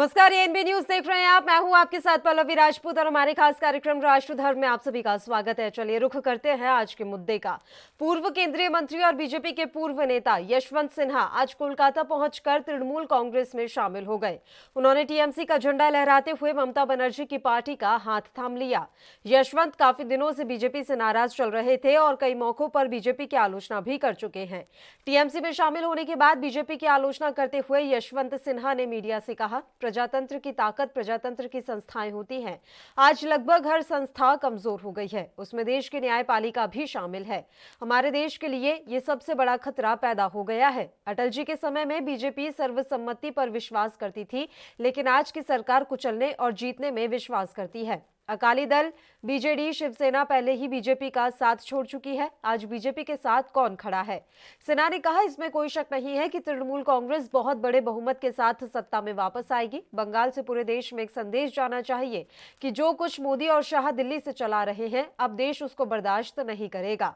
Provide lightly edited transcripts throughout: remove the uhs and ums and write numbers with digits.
नमस्कार, ये NB news देख रहे हैं आप। मैं हूं आपके साथ पल्लवी राजपूत और हमारे खास कार्यक्रम राष्ट्र धर्म में आप सभी का स्वागत है। चलिए रुख करते हैं आज के मुद्दे का। पूर्व केंद्रीय मंत्री और बीजेपी के पूर्व नेता यशवंत सिन्हा आज कोलकाता पहुंचकर तृणमूल कांग्रेस में शामिल हो गए। उन्होंने टीएमसी का झंडा लहराते हुए ममता बनर्जी की पार्टी का हाथ थाम लिया। यशवंत काफी दिनों से बीजेपी से नाराज चल रहे थे और कई मौकों पर बीजेपी की आलोचना भी कर चुके हैं। टीएमसी में शामिल होने के बाद बीजेपी की आलोचना करते हुए यशवंत सिन्हा ने मीडिया से कहा, प्रजातंत्र की ताकत प्रजातंत्र की संस्थाएं होती हैं। आज लगभग हर संस्था कमजोर हो गई है, उसमें देश की न्यायपालिका भी शामिल है। हमारे देश के लिए ये सबसे बड़ा खतरा पैदा हो गया है। अटल जी के समय में बीजेपी सर्वसम्मति पर विश्वास करती थी, लेकिन आज की सरकार कुचलने और जीतने में विश्वास करती है। अकाली दल, बीजेडी, शिवसेना पहले ही बीजेपी का साथ छोड़ चुकी है। आज बीजेपी के साथ कौन खड़ा है? सिन्हा ने कहा, इसमें कोई शक नहीं है कि तृणमूल कांग्रेस बहुत बड़े बहुमत के साथ सत्ता में वापस आएगी। बंगाल से पूरे देश में एक संदेश जाना चाहिए कि जो कुछ मोदी और शाह दिल्ली से चला रहे हैं, अब देश उसको बर्दाश्त नहीं करेगा।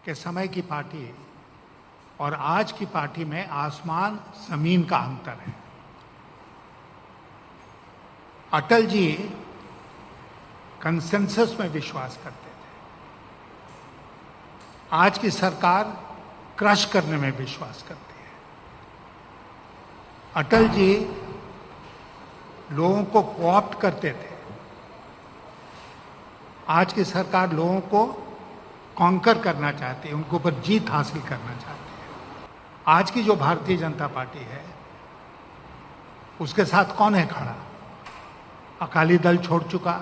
के समय की पार्टी और आज की पार्टी में आसमान जमीन का अंतर है। अटल जी कंसेंसस में विश्वास करते थे, आज की सरकार क्रश करने में विश्वास करती है। अटल जी लोगों को कोऑप्ट करते थे, आज की सरकार लोगों को कॉन्कर करना चाहती है, उनके ऊपर जीत हासिल करना चाहती है। आज की जो भारतीय जनता पार्टी है, उसके साथ कौन है खड़ा? अकाली दल छोड़ चुका,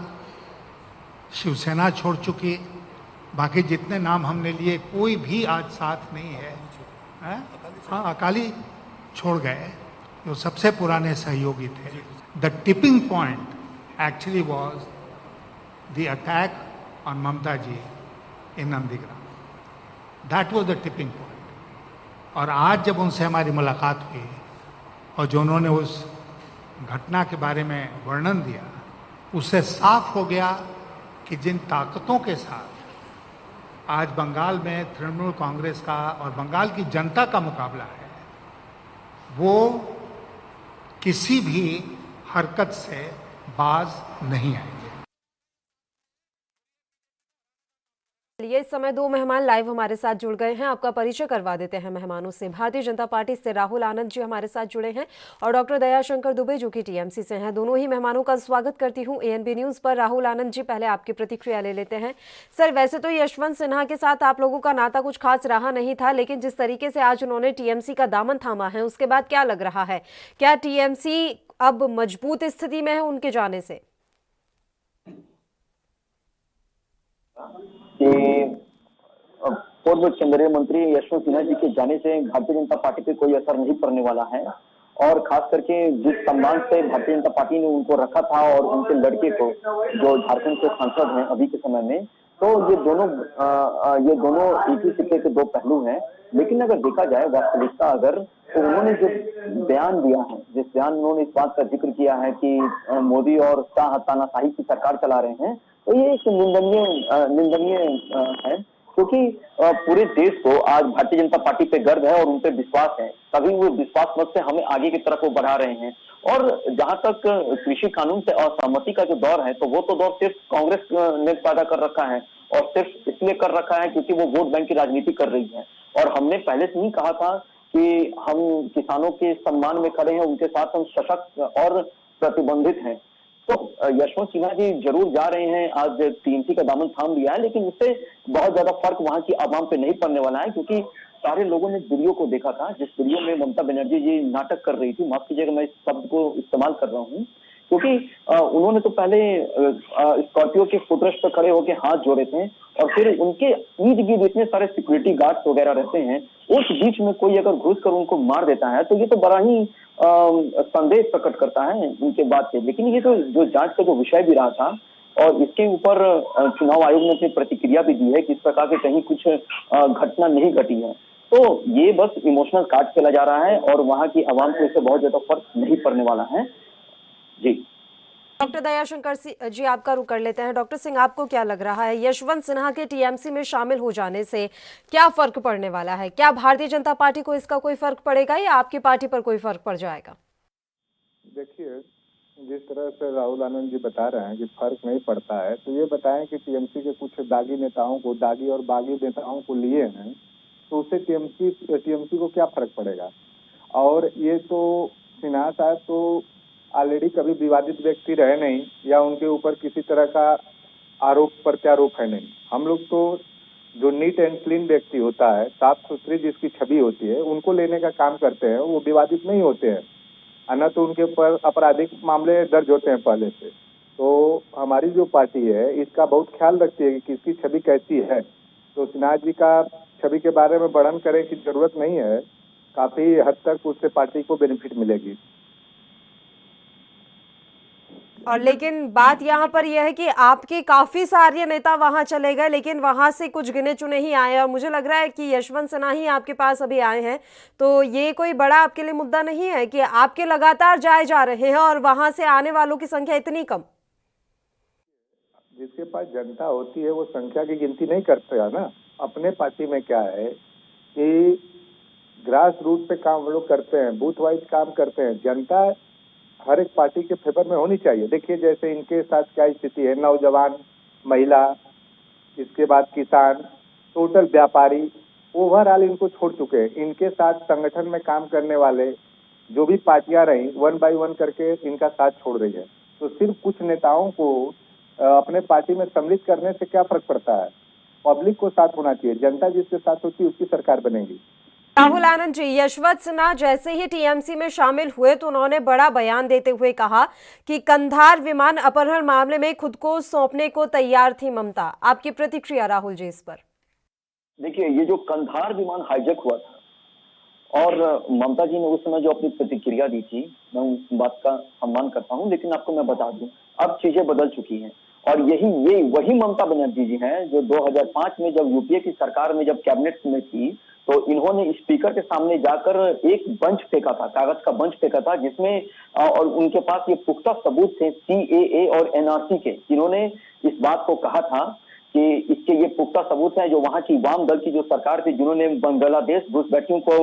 शिवसेना छोड़ चुकी, बाकी जितने नाम हमने लिए कोई भी आज साथ नहीं है। हाँ, अकाली छोड़ गए, जो सबसे पुराने सहयोगी थे। The tipping point actually was the attack on Mamata ji in Nandigram. That was the tipping point. और आज जब उनसे हमारी मुलाकात हुई और जो उन्होंने उस घटना के बारे में वर्णन दिया, उससे साफ हो गया कि जिन ताकतों के साथ आज बंगाल में तृणमूल कांग्रेस का और बंगाल की जनता का मुकाबला है, वो किसी भी हरकत से बाज नहीं आएंगे। इस समय दो मेहमान लाइव हमारे साथ जुड़ गए हैं। आपका परिचय करवा देते हैं मेहमानों से। भारतीय जनता पार्टी से राहुल आनंद जी हमारे साथ जुड़े हैं और डॉक्टर दयाशंकर दुबे जो कि टीएमसी से हैं। दोनों ही मेहमानों का स्वागत करती हूं एएनबी न्यूज पर। राहुल आनंद जी, पहले आपकी प्रतिक्रिया ले लेते हैं। सर, वैसे तो यशवंत सिन्हा के साथ आप लोगों का नाता कुछ खास रहा नहीं था, लेकिन जिस तरीके से आज उन्होंने टीएमसी का दामन थामा है, उसके बाद क्या लग रहा है? क्या टीएमसी अब मजबूत स्थिति में है उनके जाने से? पूर्व केंद्रीय मंत्री यशवंत सिन्हा जी के जाने से भारतीय जनता पार्टी पे कोई असर नहीं पड़ने वाला है। और खास करके जिस सम्मान से भारतीय जनता पार्टी ने उनको रखा था और उनके लड़के को, जो झारखंड के सांसद हैं अभी के समय में, तो ये दोनों एक ही सिक्के के दो पहलू हैं। लेकिन अगर देखा जाए वास्तविकता अगर, तो उन्होंने जो बयान दिया है, जिस बयान में उन्होंने इस बात का जिक्र किया है कि मोदी और शाह तानाशाही की सरकार चला रहे हैं, तो ये एक निंदनीय है। क्योंकि पूरे देश को आज भारतीय जनता पार्टी पे गर्व है और उन पे विश्वास है, तभी वो विश्वास मत से हमें आगे की तरफ वो बढ़ा रहे हैं। और जहां तक कृषि कानून से असहमति का जो दौर है, तो वो तो दौर सिर्फ कांग्रेस ने पैदा कर रखा है और सिर्फ इसलिए कर रखा है क्योंकि वो वोट बैंक की राजनीति कर रही है। और हमने पहले से ही कहा था कि हम किसानों के सम्मान में खड़े हैं, उनके साथ हम सशक्त और प्रतिबंधित हैं। तो यशवंत सिन्हा जी जरूर जा रहे हैं, आज टीएमसी का दामन थाम लिया है, लेकिन इससे बहुत ज्यादा फर्क वहां की आवाम पे नहीं पड़ने वाला है। क्योंकि सारे लोगों ने वीडियो को देखा था, जिस वीडियो में ममता बनर्जी जी नाटक कर रही थी, माफ कीजिएगा मैं इस शब्द को इस्तेमाल कर रहा हूँ, क्योंकि उन्होंने तो पहले स्कॉर्पियो के फुटरेस्ट पर खड़े होकर हाथ जोड़े थे और फिर उनके इर्द गिर्द इतने सारे सिक्योरिटी गार्ड्स वगैरह रहते हैं, उस बीच में कोई अगर घुस कर उनको मार देता है तो ये तो बड़ा ही संदेश प्रकट करता है उनके बाद से। लेकिन ये तो जो जांच का जो विषय भी रहा था और इसके ऊपर चुनाव आयोग ने अपनी प्रतिक्रिया भी दी है कि इस प्रकार के कहीं कुछ घटना नहीं घटी है। तो ये बस इमोशनल कार्ड चला जा रहा है और वहां की आवाम को इससे बहुत ज्यादा फर्क नहीं पड़ने वाला है। जी। डॉक्टर दयाशंकर जी, आपका रुख कर लेते हैं। डॉक्टर सिंह, आपको क्या लग रहा है, यशवंत सिन्हा के टीएमसी में शामिल हो जाने से क्या फर्क पड़ने वाला है? क्या भारतीय जनता पार्टी को इसका कोई फर्क पड़ेगा या आपकी पार्टी पर कोई फर्क पड़ जाएगा? देखिए, जिस तरह से राहुल आनंद जी बता रहे हैं कि फर्क नहीं पड़ता है, तो ये बताएं कि टीएमसी के कुछ दागी नेताओं को, दागी और बागी नेताओं को लिए हैं, तो उससे टीएमसी को क्या फर्क पड़ेगा? और ये तो सिन्हा साहब तो ऑलरेडी कभी विवादित व्यक्ति रहे नहीं, या उनके ऊपर किसी तरह का आरोप प्रत्यारोप है नहीं। हम लोग तो जो नीट एंड क्लीन व्यक्ति होता है, साफ सुथरी जिसकी छवि होती है, उनको लेने का काम करते हैं। वो विवादित नहीं होते हैं, न तो उनके ऊपर आपराधिक मामले दर्ज होते हैं पहले से। तो हमारी जो पार्टी है इसका बहुत ख्याल रखती है कि किसकी छवि कैसी है। तो सिन्हा जी का छवि के बारे में वर्णन करने की जरूरत नहीं है, काफी हद तक उससे पार्टी को बेनिफिट मिलेगी। और लेकिन बात यहाँ पर यह है कि आपके काफी सारे नेता वहां चले गए, लेकिन वहां से कुछ गिने चुने ही आए, और मुझे लग रहा है कि यशवंत सिन्हा ही आपके पास अभी आए हैं। तो ये कोई बड़ा आपके लिए मुद्दा नहीं है कि आपके लगातार जाए जा रहे हैं और वहां से आने वालों की संख्या इतनी कम? जिसके पास जनता होती है वो संख्या की गिनती नहीं करता ना। अपने पार्टी में क्या है कि ग्रास रूट पे काम हम लोग करते हैं, बूथ वाइज काम करते हैं। जनता हर एक पार्टी के फेवर में होनी चाहिए। देखिए जैसे इनके साथ क्या स्थिति है, नौजवान, महिला, इसके बाद किसान, टोटल व्यापारी, ओवरऑल इनको छोड़ चुके हैं। इनके साथ संगठन में काम करने वाले जो भी पार्टियां रही, वन बाय वन करके इनका साथ छोड़ रही है। तो सिर्फ कुछ नेताओं को अपने पार्टी में सम्मिलित करने से क्या फर्क पड़ता है? पब्लिक को साथ होना चाहिए। जनता जिसके साथ होती है उसकी सरकार बनेगी। राहुल आनंद जी, यशवंत सिन्हा जैसे ही टीएमसी में शामिल हुए तो उन्होंने बड़ा बयान देते हुए कहा कि कंधार विमान अपहरण मामले में खुद को सौंपने को तैयार थी ममता। आपकी प्रतिक्रिया राहुल जी इस पर? देखिए, ये जो कंधार विमान हाईजैक हुआ था और ममता जी ने उस समय जो अपनी प्रतिक्रिया दी थी, मैं उस बात का सम्मान करता हूं, लेकिन आपको मैं बता दूं अब चीजें बदल चुकी हैं। और ये वही ममता बनर्जी जी हैं जो 2005 में जब यूपीए की सरकार में जब कैबिनेट में थी, तो इन्होंने स्पीकर के सामने जाकर एक बंच फेंका था, कागज का बंच फेंका था, जिसमें और उनके पास ये पुख्ता सबूत थे सीएए और एनआरसी के। इन्होंने इस बात को कहा था कि इसके ये पुख्ता सबूत हैं जो वहां की वाम दल की जो सरकार थी, जिन्होंने बांग्लादेश घुसपैठियों को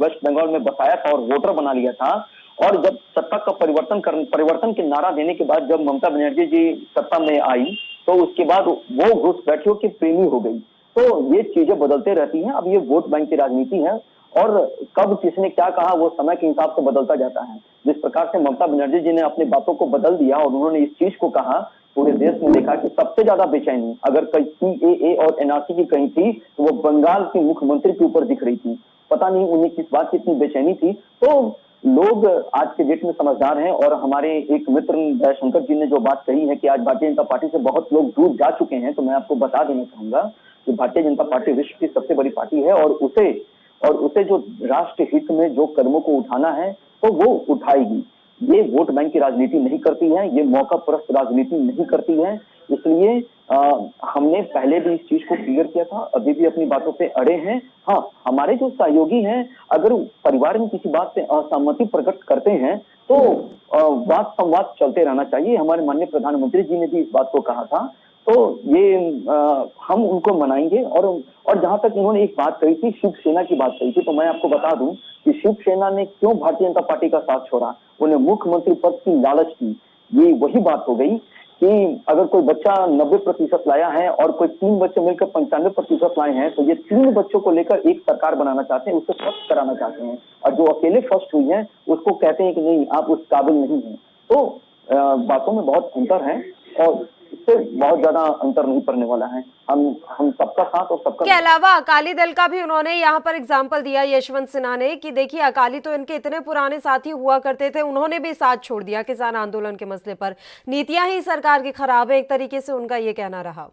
वेस्ट बंगाल में बसाया था और वोटर बना लिया था। और जब सत्ता का परिवर्तन के नारा देने के बाद जब ममता बनर्जी जी सत्ता में आई, तो उसके बाद वो घुसपैठियों की प्रेमी हो गई। तो ये चीजें बदलते रहती हैं। अब ये वोट बैंक की राजनीति है और कब किसने क्या कहा वो समय के हिसाब से बदलता जाता है। जिस प्रकार से ममता बनर्जी जी ने अपनी बातों को बदल दिया और उन्होंने इस चीज को कहा, पूरे देश में देखा कि सबसे ज्यादा बेचैनी अगर कहीं सीएए और एनआरसी की कहीं थी तो वो बंगाल की मुख्यमंत्री के ऊपर दिख रही थी। पता नहीं उन्हें किस बात की इतनी बेचैनी थी। तो लोग आज के डेट में समझदार हैं और हमारे एक मित्र दयाशंकर जी ने जो बात कही है कि आज भारतीय जनता पार्टी से बहुत लोग दूर जा चुके हैं, तो मैं आपको बता देना चाहूंगा कि भारतीय जनता पार्टी विश्व की सबसे बड़ी पार्टी है और उसे जो राष्ट्र हित में जो कदमों को उठाना है तो वो उठाएगी। ये वोट बैंक की राजनीति नहीं करती है, ये मौका परस्त राजनीति नहीं करती है। इसलिए हमने पहले भी इस चीज को क्लियर किया था, अभी भी अपनी बातों पे अड़े हैं। हाँ, हमारे जो सहयोगी हैं अगर परिवार में किसी बात से असहमति प्रकट करते हैं तो वाद संवाद चलते रहना चाहिए। हमारे माननीय प्रधानमंत्री जी ने भी इस बात को कहा था, तो ये हम उनको मनाएंगे। और जहां तक इन्होंने एक बात कही थी, शिवसेना की बात कही थी, तो मैं आपको बता दूं कि शिवसेना ने क्यों भारतीय जनता पार्टी का साथ छोड़ा। उन्हें मुख्यमंत्री पद की लालच थी। ये वही बात हो गई कि अगर कोई बच्चा 90% लाया है और कोई 3 बच्चे मिलकर 95% लाए हैं, तो ये 3 बच्चों को लेकर एक सरकार बनाना चाहते हैं, उससे फर्स्ट कराना चाहते हैं। और जो अकेले फर्स्ट हुई है उसको कहते हैं कि नहीं, आप उस काबिल नहीं है। तो बातों में बहुत अंतर है और इससे बहुत ज्यादा अंतर नहीं पड़ने वाला है। हम सबका साथ और सबका। के अलावा अकाली दल का भी उन्होंने यहाँ पर एग्जाम्पल दिया यशवंत सिन्हा ने कि देखिए अकाली तो इनके इतने पुराने साथी हुआ करते थे, उन्होंने भी साथ छोड़ दिया किसान आंदोलन के मसले पर। नीतियां ही सरकार की खराब है, एक तरीके से उनका ये कहना रहा।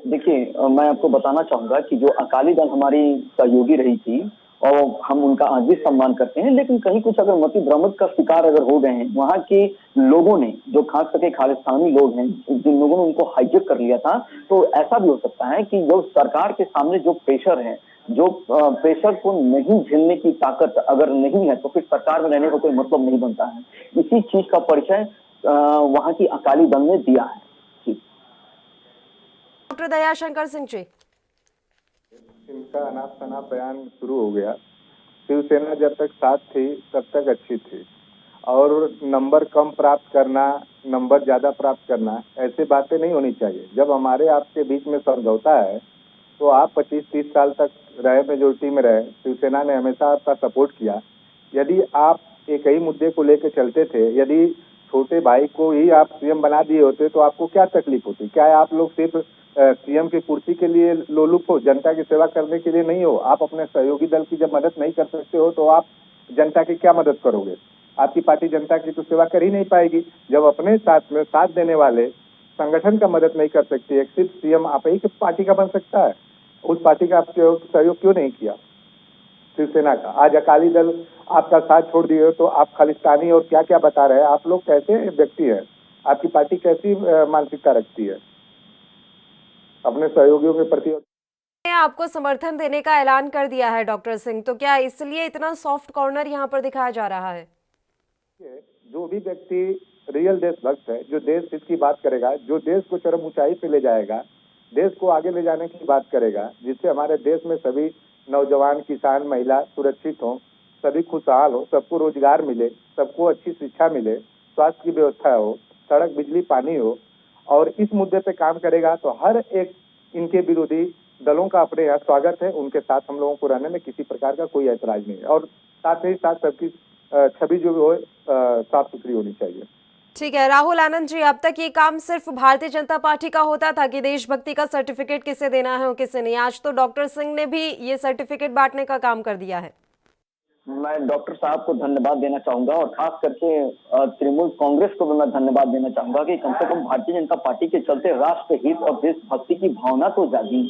देखिए, मैं आपको बताना चाहूंगा कि जो अकाली दल हमारी सहयोगी रही थी और हम उनका आज भी सम्मान करते हैं, लेकिन कहीं कुछ अगर मति भ्रमित का शिकार अगर हो गए हैं वहां के लोगों ने, जो खास करके खालिस्तानी लोग हैं, जिन लोगों ने उनको हाईजैक कर लिया था, तो ऐसा भी हो सकता है कि जो सरकार के सामने जो प्रेशर है, जो प्रेशर को नहीं झेलने की ताकत अगर नहीं है तो फिर सरकार में रहने का कोई मतलब नहीं बनता है। इसी चीज का परिचय वहां की अकाली दल ने दिया है। जी। डॉक्टर दयाशंकर सिंह जी। इनका अनाप शनाप बयान शुरू हो गया। शिवसेना जब तक साथ थी तब तक अच्छी थी, और नंबर कम प्राप्त करना, नंबर ज्यादा प्राप्त करना, ऐसे बातें नहीं होनी चाहिए। जब हमारे आपके बीच में समझौता है तो आप 25-30 साल तक रहे, मेजोरिटी में रहे, शिवसेना ने हमेशा आपका सपोर्ट किया। यदि आप एक ही मुद्दे को लेकर चलते थे, यदि छोटे भाई को ही आप सीएम बना दिए होते तो आपको क्या तकलीफ होती? क्या आप लोग सिर्फ सीएम की कुर्सी के लिए लोलुप हो, जनता की सेवा करने के लिए नहीं हो? आप अपने सहयोगी दल की जब मदद नहीं कर सकते हो तो आप जनता की क्या मदद करोगे? आपकी पार्टी जनता की तो सेवा कर ही नहीं पाएगी। जब अपने साथ में साथ देने वाले संगठन का मदद नहीं कर सकती, एक सिर्फ सीएम आप ही की पार्टी का बन सकता है, उस पार्टी का आप सहयोग क्यों नहीं किया शिवसेना का? आज अकाली दल आपका साथ छोड़ दिए हो तो आप खालिस्तानी और क्या क्या बता रहे हैं? आप लोग कैसे व्यक्ति हैं? आपकी पार्टी कैसी मानसिकता रखती है अपने सहयोगियों के प्रति? ने आपको समर्थन देने का ऐलान कर दिया है डॉक्टर सिंह, तो क्या इसलिए इतना सॉफ्ट कॉर्नर यहाँ पर दिखाया जा रहा है? जो भी व्यक्ति रियल देशभक्त है, जो देश हित की बात करेगा, जो देश को चरम ऊंचाई पे ले जाएगा, देश को आगे ले जाने की बात करेगा, जिससे हमारे देश में सभी नौजवान, किसान, महिला सुरक्षित हो, सभी खुशहाल हो, सबको रोजगार मिले, सबको अच्छी शिक्षा मिले, स्वास्थ्य की व्यवस्था हो, सड़क, बिजली, पानी हो, और इस मुद्दे पे काम करेगा तो हर एक इनके विरोधी दलों का अपने यहाँ स्वागत है। उनके साथ हम लोगों को रहने में किसी प्रकार का कोई ऐतराज नहीं है, और साथ ही साथ सबकी छवि जो हो साफ सुथरी होनी चाहिए। ठीक है राहुल आनंद जी, अब तक ये काम सिर्फ भारतीय जनता पार्टी का होता था कि देशभक्ति का सर्टिफिकेट किसे देना है और किसे नहीं। आज तो डॉक्टर सिंह ने भी ये सर्टिफिकेट बांटने का काम कर दिया है। मैं डॉक्टर साहब को धन्यवाद देना चाहूंगा, और खास करके तृणमूल कांग्रेस को भी मैं धन्यवाद देना चाहूंगा कि कम से कम भारतीय जनता पार्टी के चलते राष्ट्र हित और देशभक्ति की भावना तो जागी,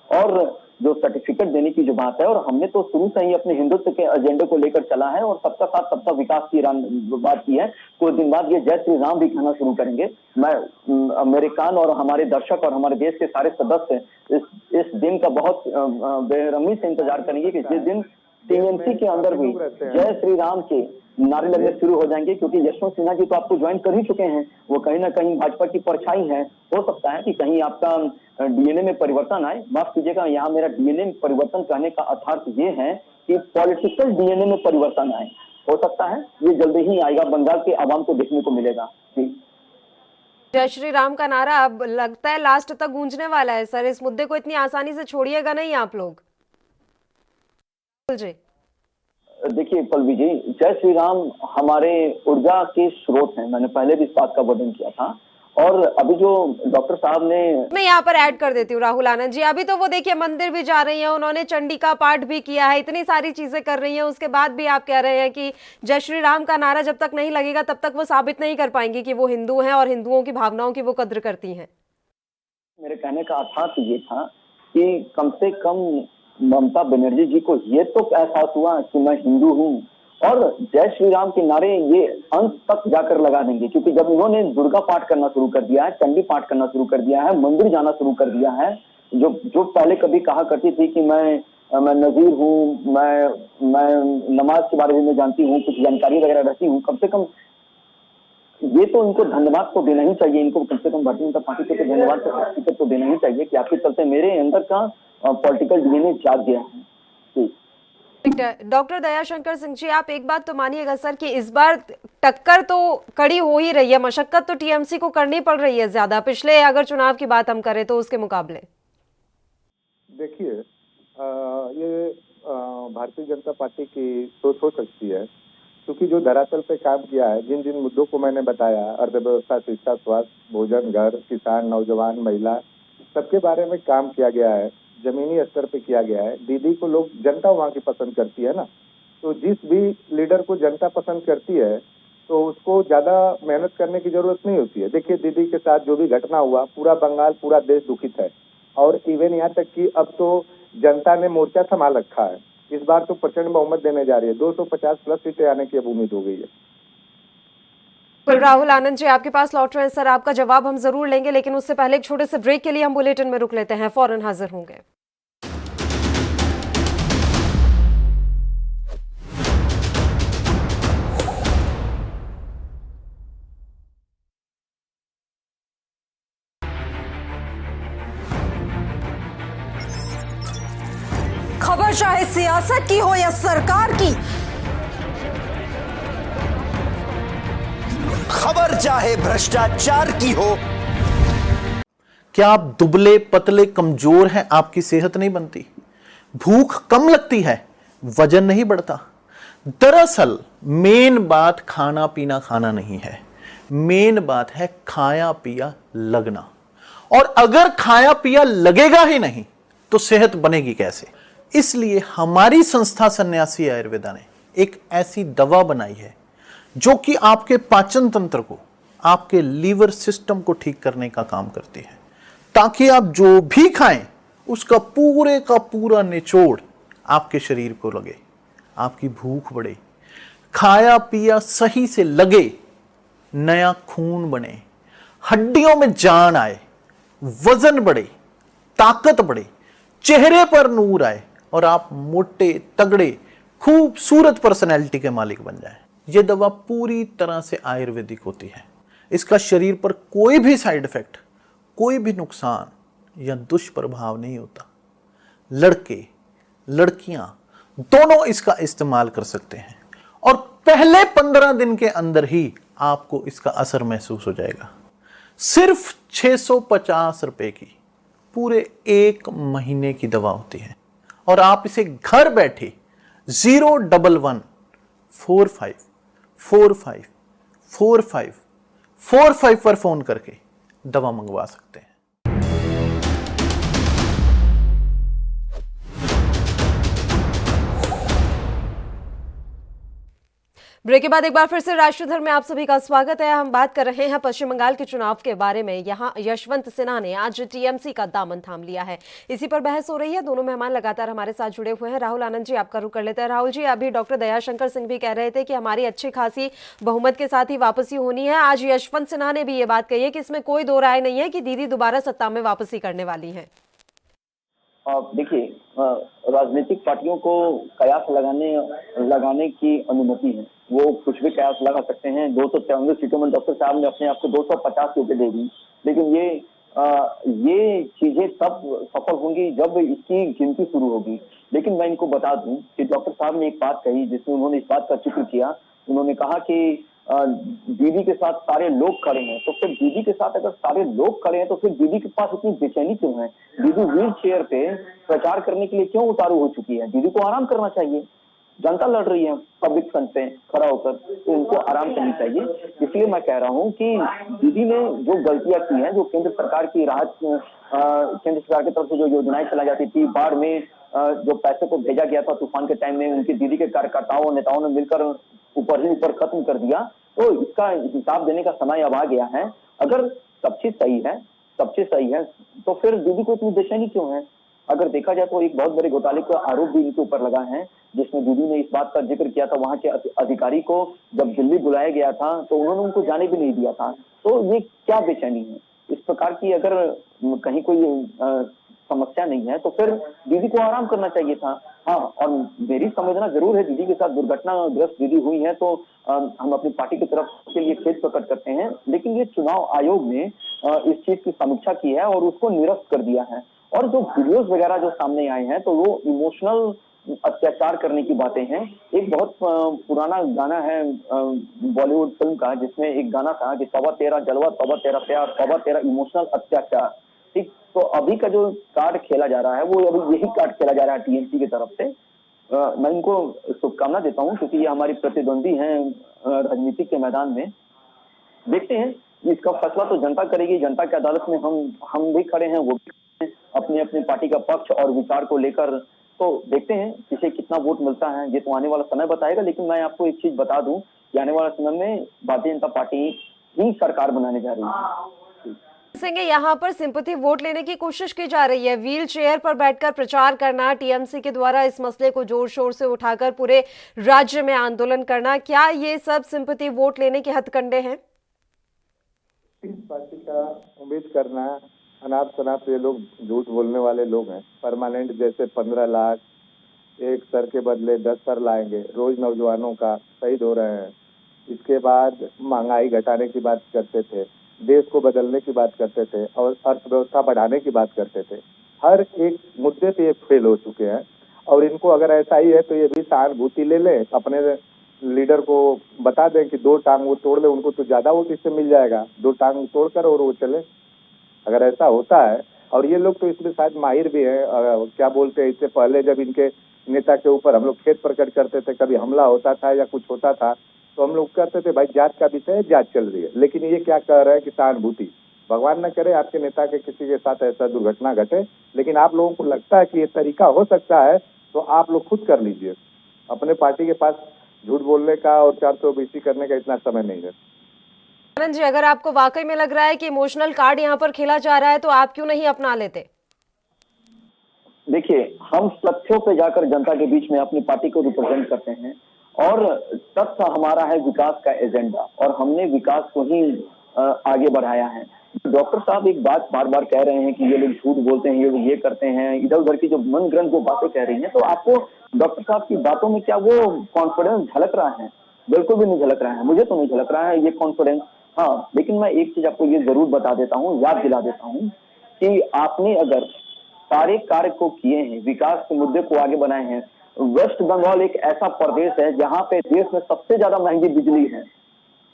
और जो सर्टिफिकेट देने की जो बात है, और हमने तो शुरू से ही अपने हिंदुत्व के एजेंडे को लेकर चला है और सबका साथ सबका विकास की बात की है। कुछ दिन बाद ये जय श्री राम भी कहना शुरू करेंगे। मैं मेरे कान और हमारे दर्शक और हमारे देश के सारे सदस्य इस दिन का बहुत बेरहमी से इंतजार करेंगे कि जिस दिन टीएमसी के अंदर भी जय श्री राम के नारे लगने शुरू हो जाएंगे, क्योंकि यशवंत सिन्हा जी तो आपको ज्वाइन कर ही चुके हैं। वो कहीं ना कहीं भाजपा की परछाई है। हो सकता है कि कहीं आपका डीएनए में परिवर्तन आए। माफ कीजिएगा, यहाँ मेरा डीएनए में परिवर्तन कहने का अर्थ ये है कि पॉलिटिकल डीएनए में परिवर्तन आए। हो सकता है ये जल्दी ही आएगा, बंगाल के आवाम को देखने को मिलेगा। जय श्री राम का नारा अब लगता है लास्ट तक गूंजने वाला है। सर, इस मुद्दे को इतनी आसानी से छोड़िएगा नहीं आप लोग। जी देखिए पल्लवी जी, जय श्री राम हमारे ऊर्जा के स्रोत हैं। मैंने पहले भी इस बात का वर्णन किया था, और अभी जो डॉक्टर साहब ने, मैं यहाँ पर ऐड कर देती हूँ राहुल आनंद जी। अभी तो वो देखिए मंदिर भी जा रही हैं, उन्होंने चंडी का पाठ भी किया है, इतनी सारी चीजें कर रही हैं, उसके बाद भी आप कह रहे हैं कि जय श्री राम का नारा जब तक नहीं लगेगा तब तक वो साबित नहीं कर पाएंगी कि वो हिंदू हैं और हिंदुओं की भावनाओं की वो कद्र करती हैं। मेरे कहने का अर्थ ये था कि कम से कम ममता बनर्जी जी को ये तो एहसास हुआ कि मैं हिंदू हूँ, और जय श्री राम के नारे ये अंत तक जाकर लगा देंगे। क्योंकि जब उन्होंने दुर्गा पाठ करना शुरू कर दिया है, चंडी पाठ करना शुरू कर दिया है, मंदिर जाना शुरू कर दिया है, जो पहले कभी कहा करती थी कि मैं नजीर हूँ, मैं नमाज के बारे में जानती हूँ, कुछ जानकारी वगैरह रहती हूँ, कम से कम ये तो इनको धन्यवाद तो देना ही चाहिए। इनको कम से कम भारतीय जनता पार्टी को तो धन्यवाद तो देना ही चाहिए कि आपके चलते मेरे अंदर का पॉलिटिकल डीएनए जाग गया है। डॉक्टर दयाशंकर सिंह जी, आप एक बात तो मानिएगा सर कि इस बार टक्कर तो कड़ी हो ही रही है, मशक्कत तो टीएमसी को करनी पड़ रही है ज्यादा, पिछले अगर चुनाव की बात हम करें तो उसके मुकाबले। देखिए ये भारतीय जनता पार्टी की सोच हो सकती है, क्योंकि जो धरातल पे काम किया है, जिन जिन मुद्दों को मैंने बताया, अर्थव्यवस्था, शिक्षा, स्वास्थ्य, भोजन, घर, किसान, नौजवान, महिला, सबके बारे में काम किया गया है, जमीनी स्तर पे किया गया है। दीदी को लोग, जनता वहाँ की पसंद करती है ना, तो जिस भी लीडर को जनता पसंद करती है तो उसको ज्यादा मेहनत करने की जरूरत नहीं होती है। देखिए दीदी के साथ जो भी घटना हुआ, पूरा बंगाल, पूरा देश दुखित है, और इवन यहाँ तक कि अब तो जनता ने मोर्चा संभाल रखा है। इस बार तो प्रचंड बहुमत देने जा रही है, 250 प्लस सीटें आने की अब उम्मीद हो गई है। राहुल आनंद जी आपके पास लौट रहे हैं सर, आपका जवाब हम जरूर लेंगे, लेकिन उससे पहले एक छोटे से ब्रेक के लिए हम बुलेटिन में रुक लेते हैं, फौरन हाजिर होंगे। चाहे सियासत की हो या सरकार की, खबर चाहे भ्रष्टाचार की हो। क्या आप दुबले पतले कमजोर हैं, आपकी सेहत नहीं बनती, भूख कम लगती है, वजन नहीं बढ़ता? दरअसल मेन बात खाना पीना खाना नहीं है, मेन बात है खाया पिया लगना। और अगर खाया पिया लगेगा ही नहीं तो सेहत बनेगी कैसे? इसलिए हमारी संस्था सन्यासी आयुर्वेदा ने एक ऐसी दवा बनाई है जो कि आपके पाचन तंत्र को, आपके लीवर सिस्टम को ठीक करने का काम करती है, ताकि आप जो भी खाएं उसका पूरे का पूरा निचोड़ आपके शरीर को लगे, आपकी भूख बढ़े, खाया पिया सही से लगे, नया खून बने, हड्डियों में जान आए, वजन बढ़े, ताकत बढ़े, चेहरे पर नूर आए और आप मोटे तगड़े खूबसूरत पर्सनैलिटी के मालिक बन जाएं। यह दवा पूरी तरह से आयुर्वेदिक होती है। इसका शरीर पर कोई भी साइड इफेक्ट, कोई भी नुकसान या दुष्प्रभाव नहीं होता। लड़के लड़कियां दोनों इसका इस्तेमाल कर सकते हैं और पहले 15 दिन के अंदर ही आपको इसका असर महसूस हो जाएगा। सिर्फ 650 रुपए की पूरे 1 महीने की दवा होती है और आप इसे घर बैठे 01145454545 पर फोन करके दवा मंगवा सकते हैं। ब्रेक के बाद एक बार फिर से राष्ट्रधर में आप सभी का स्वागत है। हम बात कर रहे हैं पश्चिम बंगाल के चुनाव के बारे में। यहाँ यशवंत सिन्हा ने आज टीएमसी का दामन थाम लिया है, इसी पर बहस हो रही है। दोनों मेहमान लगातार हमारे साथ जुड़े हुए हैं। राहुल आनंद जी, आपका रुख कर लेते हैं। राहुल जी, अभी डॉक्टर दयाशंकर सिंह भी कह रहे थे कि हमारी अच्छी खासी बहुमत के साथ ही वापसी होनी है। आज यशवंत सिन्हा ने भी ये बात कही है कि इसमें कोई दो राय नहीं है कि दीदी दोबारा सत्ता में वापसी करने वाली है। देखिए, राजनीतिक पार्टियों को कयास लगाने की अनुमति है। वो कुछ भी कयास लगा सकते हैं। 293 सीटों में डॉक्टर साहब ने अपने आप को 250 सीटें दे दी, लेकिन ये चीजें तब सफल होंगी जब इसकी गिनती शुरू होगी। लेकिन मैं इनको बता दूं कि डॉक्टर साहब ने एक बात कही जिसमें उन्होंने इस बात का जिक्र किया। उन्होंने कहा कि दीदी के साथ सारे लोग खड़े हैं, तो फिर दीदी के साथ अगर सारे लोग खड़े हैं तो फिर दीदी के पास इतनी बेचैनी क्यों है? दीदी व्हील चेयर पे प्रचार करने के लिए क्यों उतारू हो चुकी है? दीदी को आराम करना चाहिए। जनता लड़ रही है पब्लिक फ्रंट पे खड़ा होकर, तो उनको आराम करनी चाहिए। इसलिए मैं कह रहा हूं कि दीदी ने जो गलतियां की हैं, जो केंद्र सरकार की राहत, केंद्र सरकार की तरफ से जो योजनाएं चलाई जाती थी, बाढ़ में जो पैसे को भेजा गया था तूफान के टाइम में, उनकी दीदी के कार्यकर्ताओं और नेताओं ने मिलकर ऊपर ही ऊपर खत्म कर दिया। तो इसका हिसाब देने का समय अब आ गया है। अगर सब चीज सही है तो फिर दीदी को इतनी बेचैनी क्यों है? अगर देखा जाए तो एक बहुत बड़े घोटाले का आरोप भी इनके ऊपर लगा है, जिसमें दीदी ने इस बात का जिक्र किया था। वहां के अधिकारी को जब दिल्ली बुलाया गया था तो उन्होंने उनको जाने भी नहीं दिया था। तो ये क्या बेचैनी है? इस प्रकार की अगर कहीं कोई समस्या नहीं है तो फिर दीदी को आराम करना चाहिए था। हाँ, और मेरी संवेदना जरूर है, दीदी के साथ दुर्घटनाग्रस्त दीदी हुई है तो हम अपनी पार्टी की तरफ के लिए खेद प्रकट करते हैं। लेकिन ये चुनाव आयोग ने इस चीज की समीक्षा की है और उसको निरस्त कर दिया है। और जो वीडियोस वगैरह जो सामने आए हैं तो वो इमोशनल अत्याचार करने की बातें हैं। एक बहुत पुराना गाना है बॉलीवुड फिल्म का, जिसमें एक गाना था कि तौबा तेरा जलवा, तौबा तेरा प्यार, तौबा तेरा इमोशनल अत्याचार। ठीक, तो अभी का जो कार्ड खेला जा रहा है वो अभी यही कार्ड खेला जा रहा है टीएमसी की तरफ से। मैं इनको शुभकामना देता हूं क्योंकि ये हमारी प्रतिद्वंदी हैं राजनीति के मैदान में। देखते हैं, इसका फैसला तो जनता करेगी। जनता की अदालत में हम भी खड़े हैं, वो भी अपने अपने पार्टी का पक्ष और विचार को लेकर। तो देखते हैं किसे कितना वोट मिलता है, ये तो आने वाला समय बताएगा। लेकिन मैं आपको एक चीज बता दूं कि आने वाले समय में भारतीय जनता पार्टी ही सरकार बनाने जा रही है। सिंह, यहाँ पर सिंपैथी वोट लेने की कोशिश की जा रही है। व्हील चेयर पर बैठकर प्रचार करना, टीएमसी के द्वारा इस मसले को जोर शोर से उठाकर पूरे राज्य में आंदोलन करना, क्या ये सब सिंपैथी वोट लेने के हथकंडे हैं? इस पार्टी का उम्मीद करना, अनाप शनाप ये लोग झूठ बोलने वाले लोग हैं। परमानेंट जैसे 15 लाख एक सर के बदले 10 सर लाएंगे, रोज नौजवानों का शहीद हो रहे हैं। इसके बाद महंगाई घटाने की बात करते थे, देश को बदलने की बात करते थे और अर्थव्यवस्था बढ़ाने की बात करते थे। हर एक मुद्दे पे ये फेल हो चुके हैं और इनको अगर ऐसा ही है तो ये भी सहानुभूति ले ले, अपने लीडर को बता दें कि 2 टांग वो तोड़ ले, उनको तो ज्यादा वोट इससे मिल जाएगा, 2 टांग तोड़कर और वो चले। अगर ऐसा होता है, और ये लोग तो इसमें शायद माहिर भी है, क्या बोलते हैं, इससे पहले जब इनके नेता के ऊपर हम लोग खेद प्रकट करते थे, कभी हमला होता था या कुछ होता था, तो हम लोग कहते थे भाई जांच का विषय है, जांच चल रही है। लेकिन ये क्या कह रहे हैं कि सहानुभूति, भगवान न करे आपके नेता के किसी के साथ ऐसा दुर्घटना घटे, लेकिन आप लोगों को लगता है कि ये तरीका हो सकता है, तो आप लोग खुद कर लीजिए। अपने पार्टी के पास झूठ बोलने का और 420 करने का इतना समय नहीं है। आनंद जी, अगर आपको वाकई में लग रहा है कि इमोशनल कार्ड यहाँ पर खेला जा रहा है तो आप क्यों नहीं अपना लेते? देखिए, हम तथ्यों पे जाकर जनता के बीच में अपनी पार्टी को रिप्रेजेंट करते हैं और तथ्य हमारा है विकास का एजेंडा, और हमने विकास को ही आगे बढ़ाया है। डॉक्टर साहब एक बात बार बार कह रहे हैं कि ये लोग झूठ बोलते हैं, ये लोग ये करते हैं, इधर उधर की जो मन ग्रंथ जो बातें कह रही हैं, तो आपको डॉक्टर साहब की बातों में क्या वो कॉन्फिडेंस झलक रहा है? बिल्कुल भी नहीं झलक रहा है, मुझे तो नहीं झलक रहा है ये कॉन्फिडेंस। हाँ, लेकिन मैं एक चीज आपको ये जरूर बता देता हूँ, याद दिला देता हूँ कि आपने अगर सारे कार्य को किए हैं, विकास के मुद्दे को आगे बनाए हैं। वेस्ट बंगाल एक ऐसा प्रदेश है जहां पे देश में सबसे ज्यादा महंगी बिजली है,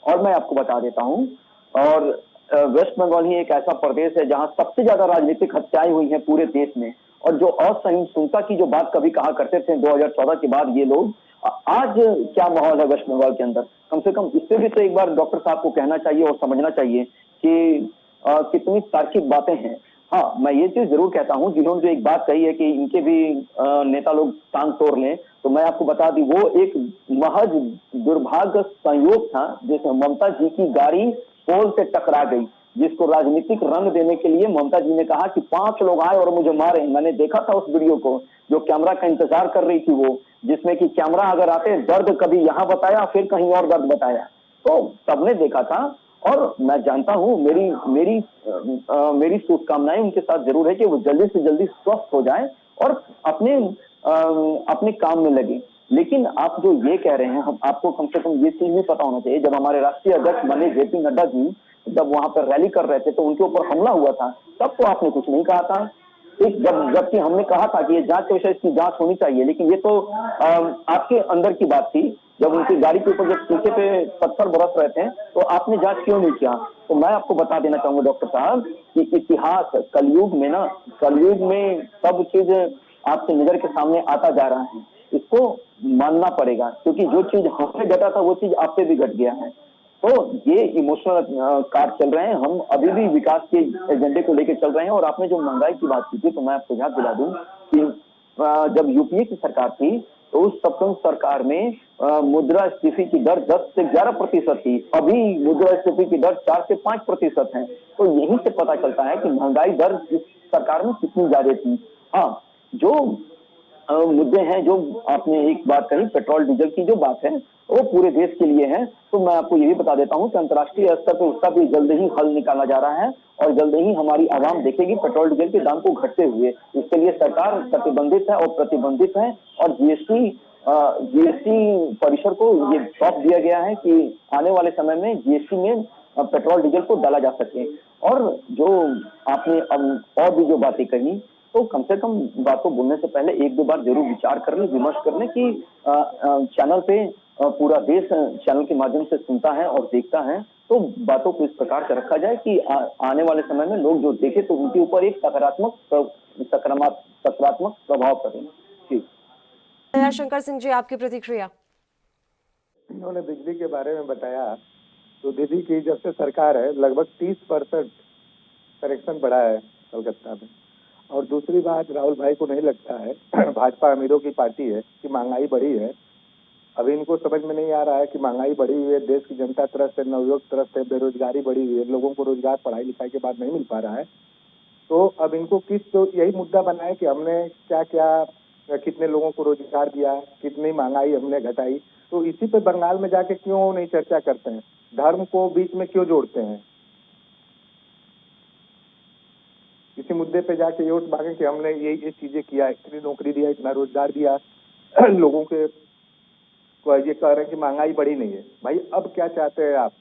और मैं आपको बता देता हूं, और वेस्ट बंगाल ही एक ऐसा प्रदेश है जहां सबसे ज्यादा राजनीतिक हत्याएं हुई हैं पूरे देश में। और जो असहिष्णुता की जो बात कभी कहा करते थे 2014 के बाद ये लोग, आज क्या माहौल है वेस्ट बंगाल के अंदर? कम से कम इससे भी तो एक बार डॉक्टर साहब को कहना चाहिए और समझना चाहिए कि कितनी तार्किक बातें हैं। हाँ, मैं ये चीज जरूर कहता हूँ, जिन्होंने जो एक बात कही है कि इनके भी नेता लोग टांग तोड़ लें, तो मैं आपको बता दी वो एक महज दुर्भाग्य संयोग था जिसमें ममता जी की गाड़ी पोल से टकरा गई, जिसको राजनीतिक रंग देने के लिए ममता जी ने कहा कि 5 लोग आए और मुझे मारे। मैंने देखा था उस वीडियो को, जो कैमरा का इंतजार कर रही थी वो, जिसमें कि कैमरा अगर आते दर्द कभी यहाँ बताया फिर कहीं और दर्द बताया, तो सबने देखा था। और मैं जानता हूं, मेरी शुभकामनाएं उनके साथ जरूर है कि वो जल्दी से जल्दी स्वस्थ हो जाएं और अपने काम में लगे। लेकिन आप जो ये कह रहे हैं, हम आपको कम से कम ये चीज भी पता होना चाहिए, जब हमारे राष्ट्रीय अध्यक्ष बने जेपी नड्डा जी जब वहां पर रैली कर रहे थे तो उनके ऊपर हमला हुआ था, तब तो आपने कुछ नहीं कहा था। जबकि हमने कहा था कि ये जांच विषय, इसकी जांच होनी चाहिए, लेकिन ये तो आपके अंदर की बात थी। जब उनकी गाड़ी के ऊपर जब शीशे पे पत्थर बरस रहे थे तो आपने जांच क्यों नहीं किया? तो मैं आपको बता देना चाहूंगा डॉक्टर साहब कि इतिहास कलयुग में सब चीज आपके नजर के सामने आता जा रहा है, इसको मानना पड़ेगा, क्योंकि जो चीज हमसे घटा था वो चीज आप पे भी घट गया है। तो ये इमोशनल कार्ड चल रहे हैं, हम अभी भी विकास के एजेंडे को लेकर चल रहे हैं। और आपने जो महंगाई की बात की थी, तो मैं आपको याद दिला दूं कि जब यूपीए की सरकार थी तो उस सप्तम सरकार में मुद्रास्फीति की दर 10 से 11% थी, अभी मुद्रास्फीति की दर 4 से 5% है। तो यहीं से पता चलता है कि महंगाई दर इस सरकार में कितनी ज्यादा थी। हाँ, जो मुद्दे हैं, जो आपने एक बात कही पेट्रोल डीजल की जो बात है वो पूरे देश के लिए है, तो मैं आपको ये भी बता देता हूं कि अंतर्राष्ट्रीय स्तर पर उसका भी जल्द ही हल निकाला जा रहा है और जल्द ही हमारी आवाम देखेगी पेट्रोल डीजल के दाम को घटते हुए। इसके लिए सरकार प्रतिबंधित है और प्रतिबंधित है, और जीएसटी परिसर को ये सौंप दिया गया है कि आने वाले समय में जीएसटी में पेट्रोल डीजल को डाला जा सके। और जो आपने और भी जो बातें कही, तो कम से कम बातों बोलने से पहले 1-2 बार जरूर विचार कर लें, विमर्श कर लें कि चैनल पे पूरा देश चैनल के माध्यम से सुनता है और देखता है, तो बातों को इस प्रकार से रखा जाए कि आने वाले समय में लोग जो देखे तो उनके ऊपर एक सकारात्मक प्रभाव पड़े। जी शंकर सिंह जी, आपकी प्रतिक्रिया? इन्होंने बिजली के बारे में बताया, तो दीदी की जब से सरकार है लगभग 30% करेक्शन बढ़ा है कलकत्ता में। और दूसरी बात, राहुल भाई को नहीं लगता है भाजपा अमीरों की पार्टी है कि महंगाई बढ़ी है? अभी इनको समझ में नहीं आ रहा है कि महंगाई बढ़ी हुई है, देश की जनता तरफ से, नवयुवक तरफ से बेरोजगारी बढ़ी हुई है, लोगों को रोजगार पढ़ाई लिखाई के बाद नहीं मिल पा रहा है। तो अब इनको तो यही मुद्दा बनाए कि हमने क्या क्या, कितने लोगों को रोजगार दिया, कितनी महंगाई हमने घटाई। तो इसी पे बंगाल में जाके क्यों नहीं चर्चा करते हैं? धर्म को बीच में क्यों जोड़ते हैं? इसी मुद्दे पे जाके वोट मांगे कि हमने ये चीजें किया, इतनी नौकरी दिया, इतना रोजगार दिया लोगों के। ये कह रहे हैं कि महंगाई बढ़ी नहीं है। भाई अब क्या चाहते हैं आप?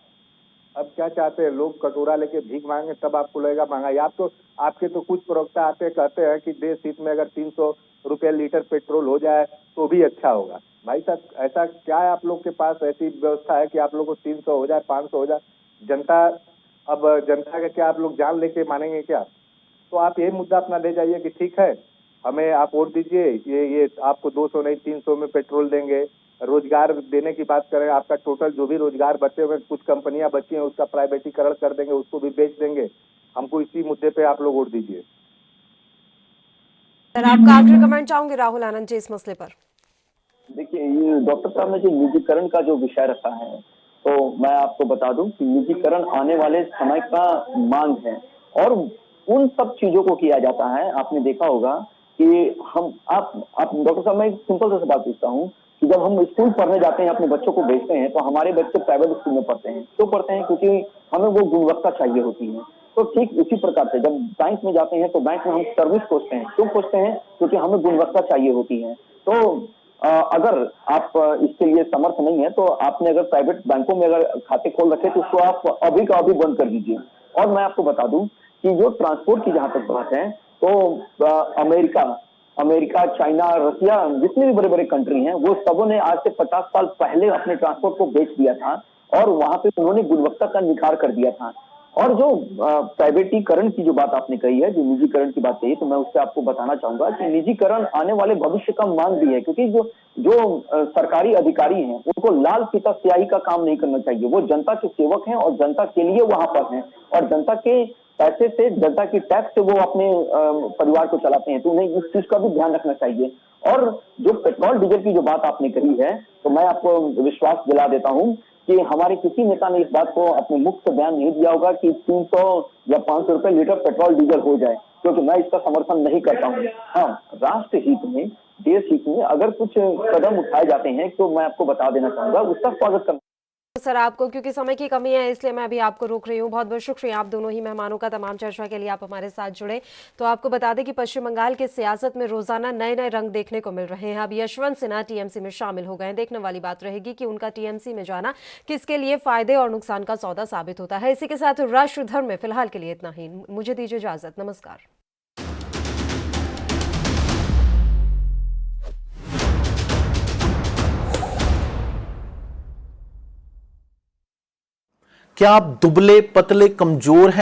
अब क्या चाहते हैं? लोग कटोरा लेके भीख मांगे तब आपको लगेगा महंगाई? आपके तो कुछ प्रवक्ता आते कहते हैं कि देश हित में अगर रुपया लीटर पेट्रोल हो जाए तो भी अच्छा होगा। भाई साहब, ऐसा क्या है आप लोग के पास ऐसी व्यवस्था है कि आप लोग को 300 हो जाए, 500 हो जाए? जनता, अब जनता का क्या आप लोग जान लेके मानेंगे क्या? तो आप यही मुद्दा अपना ले जाइए कि ठीक है, हमें आप वोट दीजिए, ये आपको 200 नहीं 300 में पेट्रोल देंगे। रोजगार देने की बात करें, आपका टोटल जो भी रोजगार बचे हुए, कुछ कंपनियां बची हैं उसका प्राइवेटीकरण कर देंगे, उसको भी बेच देंगे। हमको इसी मुद्दे पे आप लोग वोट दीजिए। सर, आपका आखिरी कमेंट चाहूंगे राहुल आनंद जी इस मसले पर। देखिए, ये डॉक्टर साहब ने जो निजीकरण का जो विषय रखा है, तो मैं आपको बता दूं कि निजीकरण आने वाले समय का मांग है और उन सब चीजों को किया जाता है। आपने देखा होगा कि हम आप डॉक्टर साहब, मैं एक सिंपल सा बात पूछता हूँ कि जब हम स्कूल पढ़ने जाते हैं, अपने बच्चों को भेजते हैं, तो हमारे बच्चे प्राइवेट स्कूल में पढ़ते हैं। क्यों पढ़ते हैं? क्योंकि हमें वो गुणवत्ता चाहिए होती है। तो ठीक उसी प्रकार से जब बैंक में जाते हैं तो बैंक में हम सर्विस खोजते हैं। क्यों खोजते हैं? क्योंकि हमें गुणवत्ता चाहिए होती है। तो अगर आप इसके लिए समर्थ नहीं है तो आपने अगर प्राइवेट बैंकों में अगर खाते खोल रखे तो उसको आप अभी का अभी बंद कर दीजिए। और मैं आपको बता दूं कि जो ट्रांसपोर्ट की जहां तक बात है, तो अमेरिका, चाइना, रसिया, जितने भी बड़े बड़े कंट्री हैं, वो सबों ने आज से 50 साल पहले अपने ट्रांसपोर्ट को बेच दिया था और वहां पे उन्होंने गुणवत्ता का निखार कर दिया था। और जो प्राइवेटीकरण की जो बात आपने कही है, जो निजीकरण की बात कही, तो मैं उससे आपको बताना चाहूंगा कि निजीकरण आने वाले भविष्य का मांग भी है। क्योंकि जो सरकारी अधिकारी हैं, उनको लाल फीता स्याही का काम नहीं करना चाहिए। वो जनता के सेवक हैं और जनता के लिए वहां पर हैं और जनता के पैसे से, जनता की टैक्स से वो अपने परिवार को चलाते हैं। तो उन्हें इस चीज का भी ध्यान रखना चाहिए। और जो पेट्रोल डीजल की जो बात आपने कही है, तो मैं आपको विश्वास दिला देता हूं कि हमारे किसी नेता ने इस बात को अपने मुख से बयान नहीं दिया होगा कि 300 या 500 रुपए लीटर पेट्रोल डीजल हो जाए, क्योंकि मैं इसका समर्थन नहीं करता हूँ। हाँ, राष्ट्र हित में, देश हित में अगर कुछ कदम उठाए जाते हैं तो मैं आपको बता देना चाहूंगा, उसका स्वागत करना। सर, आपको क्योंकि समय की कमी है इसलिए मैं अभी आपको रोक रही हूँ। बहुत बहुत शुक्रिया आप दोनों ही मेहमानों का तमाम चर्चा के लिए आप हमारे साथ जुड़े। तो आपको बता दें कि पश्चिम बंगाल की सियासत में रोजाना नए नए रंग देखने को मिल रहे हैं। अब यशवंत सिन्हा टीएमसी में शामिल हो गए हैं। देखने वाली बात रहेगी कि उनका टीएमसी में जाना किसके लिए फायदे और नुकसान का सौदा साबित होता है। इसी के साथ राष्ट्र धर्म में फिलहाल के लिए इतना ही। मुझे दीजिए इजाजत। नमस्कार। क्या आप दुबले पतले कमजोर हैं?